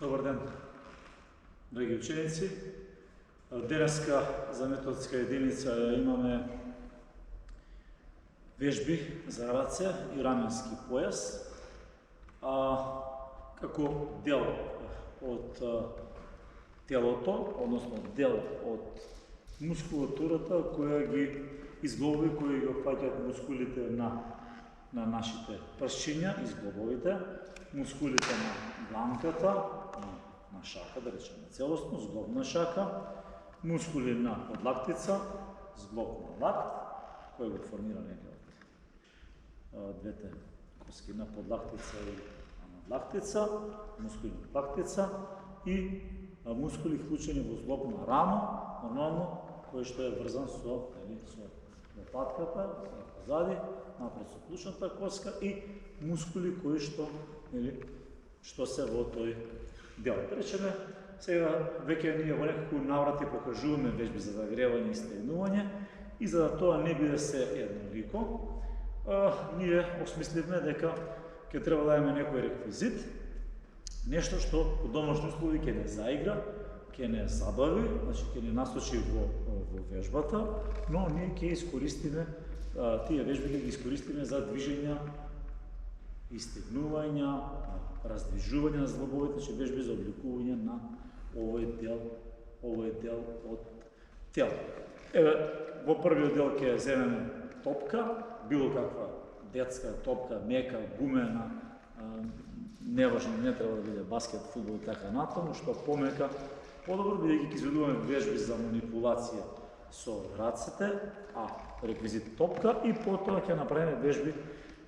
Добар ден, драги ученици. Денеска за методска единица имаме вежби за раце и раменски пояс, како дел од телото, односно дел од мускулатурата која ги изглобови, кои ги опфаќаат мускулите на нашите пршиња, изглобовите, мускулите на дланката, на шака, да речеме целосно, зглобна шака, мускули на подлактица, зглоб на лакт, кој го формира некој од двете коски на подлактица и надлактица, мускули на подлактица и мускули вклучени во зглоб на рамо, нормално, кој што е врзан со лопатката, позади, напред со клучната коска и мускули кои што се во тој дел. Да речеме, сега веќе ние во некако наврати покажуваме вежби за загревање и стегнување и за да тоа не биде се еднолико, ние осмисливме дека ќе треба да имаме некој реквизит, нешто што по домашни услови ќе не заигра, ќе не забави, значи ќе не насочи во вежбата, но ние ќе искористиме тие вежби ќе ги искористиме за движења и стегнувања, раздвижување на зглобовите, значи вежби за обликување на овој дел од тело. Еве, во првиот дел ќе земеме топка, било каква детска топка, мека, гумена, неважно, не треба да биде баскет, фудбал и така натаму, што помека, подобро, бидејќи ќе изведуваме вежби за манипулација со рацете, реквизит топка, и потоа ќе направиме вежби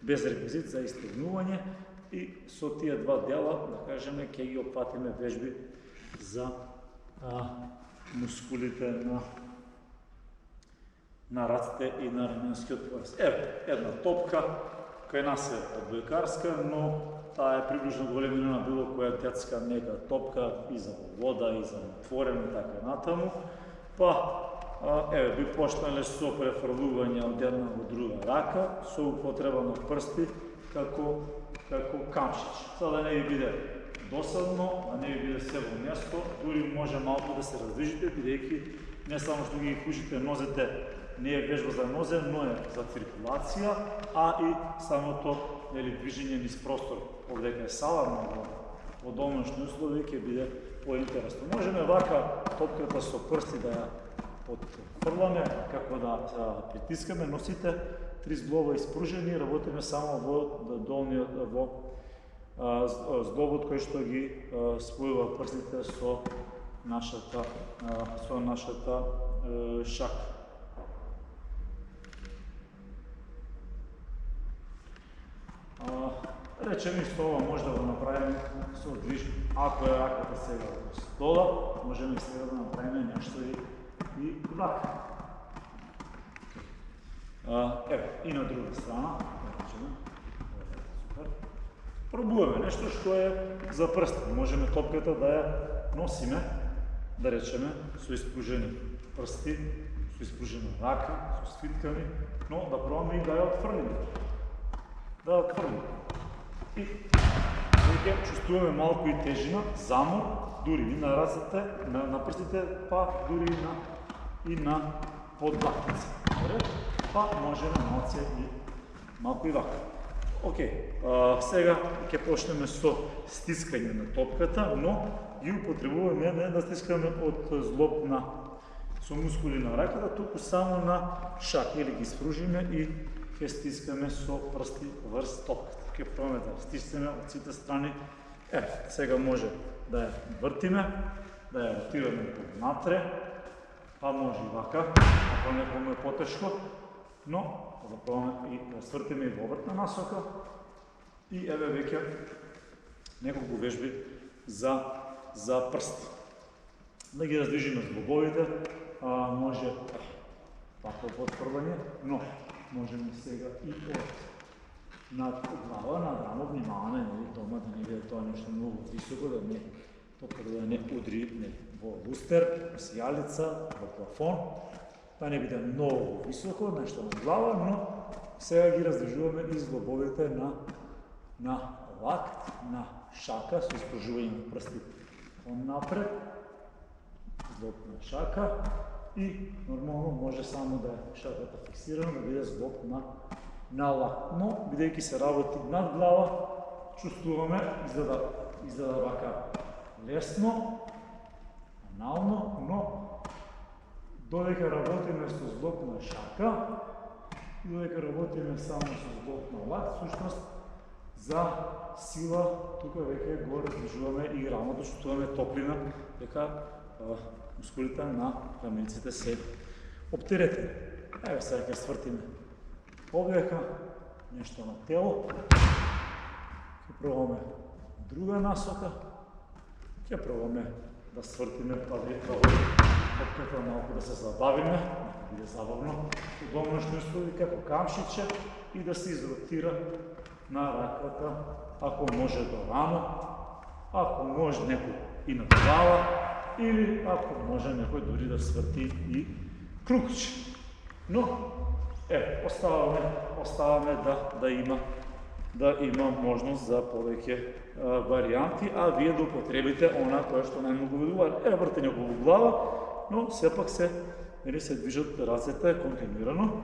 без реквизит за истегнување и со тие два дела, да кажеме, ќе ги опфатиме вежби за мускулите на рацете и на раменскиот пояс. Еве, една топка, кај нас е одбојкарска, но таа е приближно големина на било која детска мека топка и за вода, и за отворено, така натаму. Еве, би почнале со префрлување од една во друга рака, со употреба на прсти како камшич. За да не ви биде досадно, да не ви биде се во место, дури може малку да се раздвижите, бидејќи не само што ги вклучите нозете, не е вежба за нозе, но е за циркулација, и самото движење низ простор, овдека е сала, во домашни услови ќе биде поинтересно. Можеме вака топката со прсти да ја отфрламе, како да притискаме, носите три зглоба испружени, работиме само во долниот, во зглобот кој што ги спојува прстите со нашата шака. Речеме исто ова може да го направиме со движење. Ако е раката сега во стола, можеме сега да направиме нешто и вака. Еве, и на друга страна, супер. Пробуваме нешто што е за прсти. Можеме топката да ја носиме, да речеме, со испружени прсти, со испружена рака, со свиткани, но да пробаме и да ја отфрлиме. И веќе чувствуваме малку и тежина, замор, дури и на рацете, на прстите, дури и на подлактица. Можеме малку и вака. Сега ќе почнеме со стискање на топката, но ги употребуваме не да стискаме од зглоб со мускули на раката, туку само на шак, или ги спружиме и ќе стискаме со прсти врз топката. Ќе пробаме да стиснеме од сите страни. Сега може да ја вртиме, да ја ротираме понатре, може и вака, ако некому е потешко, но да пробаме и да свртиме и во обратна насока. И еве веќе неколку вежби за прсти. Да ги раздвижиме зглобовите, може вако потфрлање, но можеме сега и над глава, над рамо, внимаваме дома да не биде тоа нешто многу високо, да не удри во лустер, во сијалица, во плафон, да не биде многу високо, нешто на глава, но сега ги раздвижуваме и зглобовите на лакт, на шака, со испружување на прсти напред, злопна шака и нормално може само да е шаката фиксирана, да биде злоп на лак. Но, бидејќи се работи над глава, чувствуваме, изгледа вака лесно, банално, но додека работиме со злопна шака и додека работиме само со злопна лак, всушност за сила тука веќе го раздвижуваме и рамото, чувствуваме топлина, дека мускулите на рамениците се оптеретени. Еве сега ќе свртиме повлека, нешто на тело. Ќе пробаме друга насока. Ќе пробаме да свртиме па топката малку да се забавиме, да биде забавно, удобно што изгледа како камшиче и да се изротира на раката, ако може до рамо, ако може некој и на глава, или ако може некој дури да сврти и крукче. Но, оставаме да има можност за повеќе варијанти, а вие да употребите она кое што најмногу ви одговара. Вртење околу глава, но сепак се движат рацете континуирано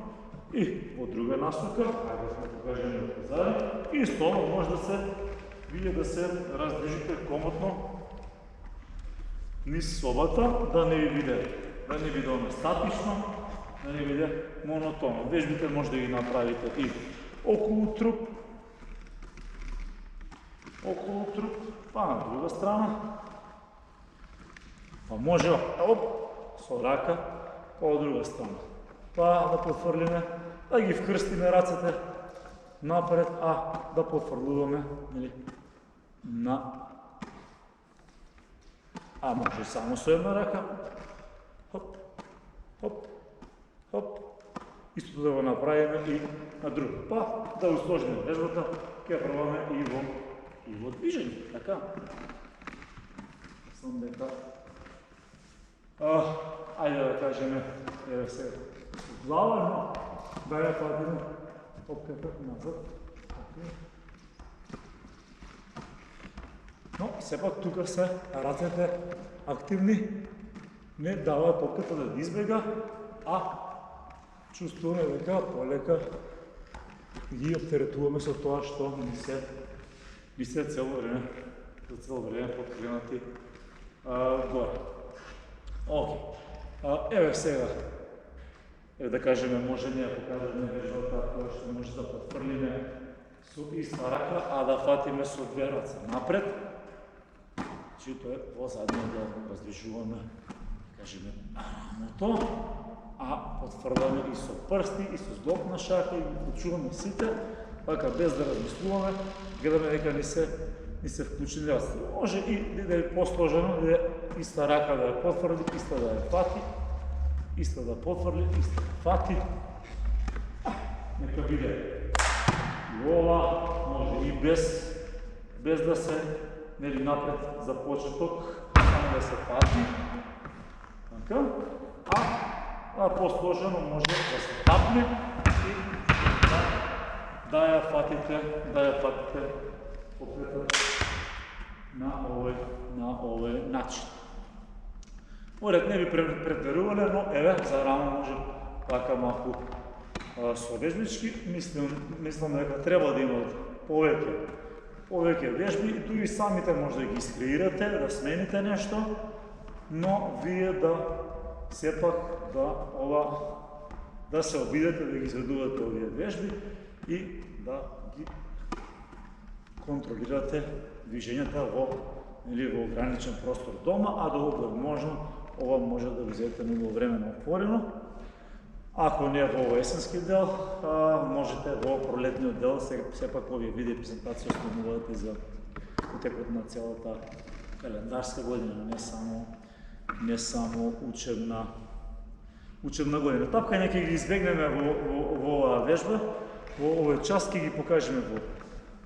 и во друга насока, ајде да сме покажени од позади, и исто може вие да се раздвижите комотно низ собата, да не ви биде статично, да не биде монотонно. Вежбите може да ги направите и околу труп, па на друга страна, па може со рака, па од друга страна, па да потфрлиме, да ги вкрстиме рацете напред, а да потфрлуваме може само со една рака, хоп, хоп, хоп, истото да го направиме и на друга, па да го сложиме вежбата, ќе пробаме и во движење, така. Мислам дека ајде да кажеме, еве сега глава, но да ја патиме топката назад. Но сепак тука се рацете активни, не дава топката да избега, а чувствуваме дека полека ги оптеретуваме со тоа што ни се цело време подкренати горе. Еве сега, да кажеме, може ние покажеме вежбата која што може да потфрлиме со иста рака, а да фатиме со две раце напред, чито е во задниот дел, раздвижуваме, кажеме, рамото, а потфрляме и со прсти, и со злопна шака, и почуваме сите, така без да размислуваме, гледаме дека ни се вклучени раците. Може и да е посложено, да е иста рака да ја потфрли, иста да ја фати, иста да потфрли, иста да фати. Нека биде и ова, може и без да се напред за почеток, само да се фати. Така. А посложено може да се тапне и да ја фатите опрета на овој начин. Морет не би претерувале, но еве за рамо може така малку совежбички. Мислам дека треба да има повеќе вежби и туи самите може да ги искреирате, да смените нешто, но вие сепак да се обидете да ги изведувате овие вежби и да ги контролирате движењата во ограничен простор дома, а доколку е можно, ова може да го вземете многу време на отворено. Ако не во есенски дел, можете во пролетниот дел, сепак овие видео презентација што мовате за утекот на целата календарска година, не само учебна година. Тапкање ќе ги избегнеме во оваа вежба, во овој час ќе ги покажеме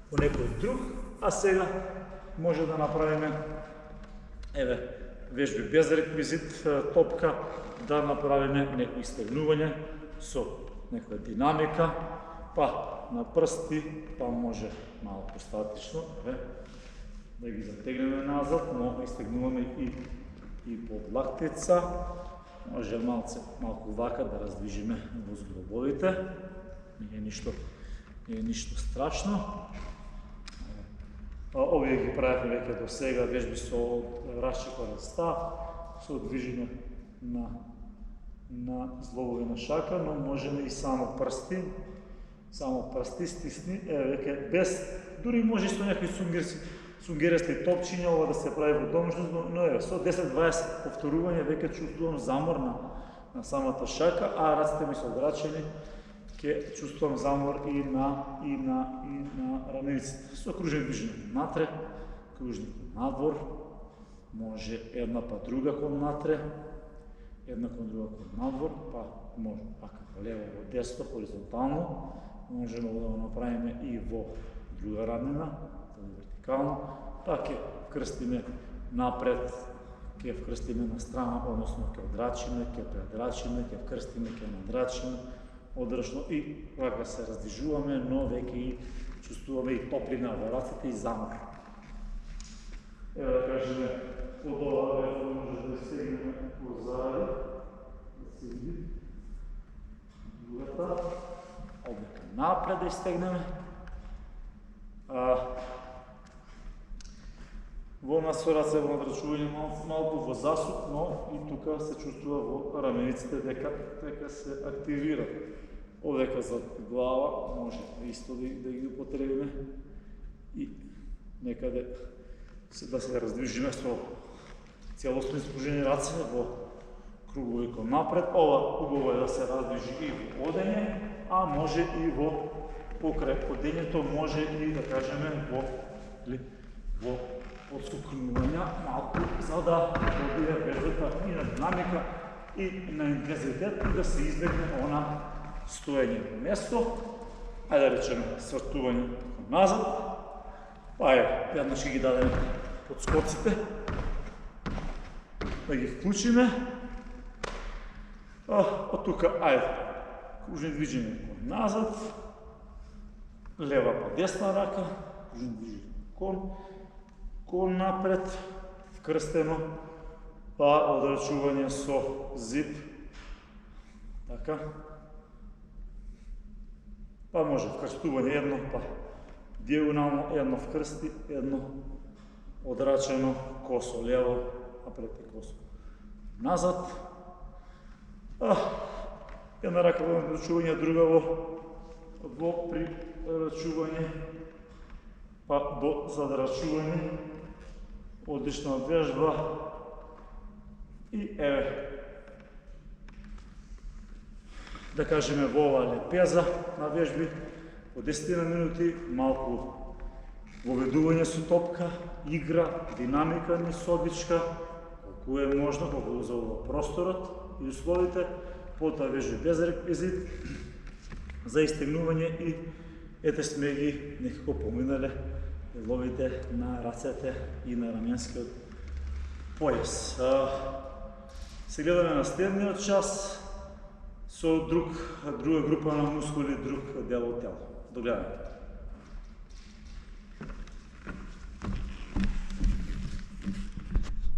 во некој друг, а сега може да направиме вежби без реквизит, топка, да направиме некои стегнување со некоја динамика, па на прсти, па може малку статично, да ги затегнеме назад, но изтегнуваме и под лактица. Може малко вака да раздвижиме во зглобовите. Не е ништо страшно. Овие ги правихме веќе до сега, вежби со расчекорен став, со движење на зглобови на шака, но можеме и само прсти стисни, веќе без, дури може со някои сунгерести топчиња ова да се прави во домашност, но со 10-20 повторување веќе чувствувам замор на самата шака, а раците ми се одрачени, ќе чувствувам замор и на рамениците. Со кружни движење натре, кружни кон надвор, може една па друга кон натре, една кон друга кон надвор, па може пака лево во десно, хоризонтално, можеме да го направиме и во друга рамена, вертикално, па ќе вкрстиме напред, ќе вкрстиме на страна, односно ќе одрачиме, ќе предрачиме, ќе вкрстиме, ќе надрачиме, одрачно и вака се раздвижуваме, но веќе и чувствуваме и топлина во раците и замор. Ево да кажеме, од ова вежба може да стегнеме позади, да се види другата, овде напред да изтегнеме. Во со раце во надрачување малку во засуд, но и тука се чувствува во рамениците дека се активира. Овдека за глава може исто да ги употребиме и некаде да се раздвижиме со целосно испружени раце во кругови кон напред. Ова убаво е да се раздвижи и во одење, а може и во покрај одењето, може и да кажеме во отскокнувања малку, за да добие вежбата и на динамика и на интензитет и да се избегне она стоење во место. Ајде да речеме свртување назад. Па еднаш ги дадеме подскоците, да ги вклучиме. Од тука, ајде, кружни движење кон назад, лева па десна рака, кружни движење кон напред, вкрстено, па одрачување со зип, така. Па може вкрстување едно, па диагонално едно вкрсти, едно одрачено, косо лево, напред и косо назад. Една рака во одрачување, друга во прирачување, па до задрачување. Одлична вежба и еве, да кажеме во ова лепеза на вежби, по 10 минути, малку воведување со топка, игра, динамика нисодичка, колку е можно, колку дозволува просторот и условите, потоа вежби без реквизит, за истегнување и ете сме ги некако поминале деловите на рацете и на раменскиот појас. Се гледаме на следниот час со друга група на мускули, друг дел од тело. До гледање.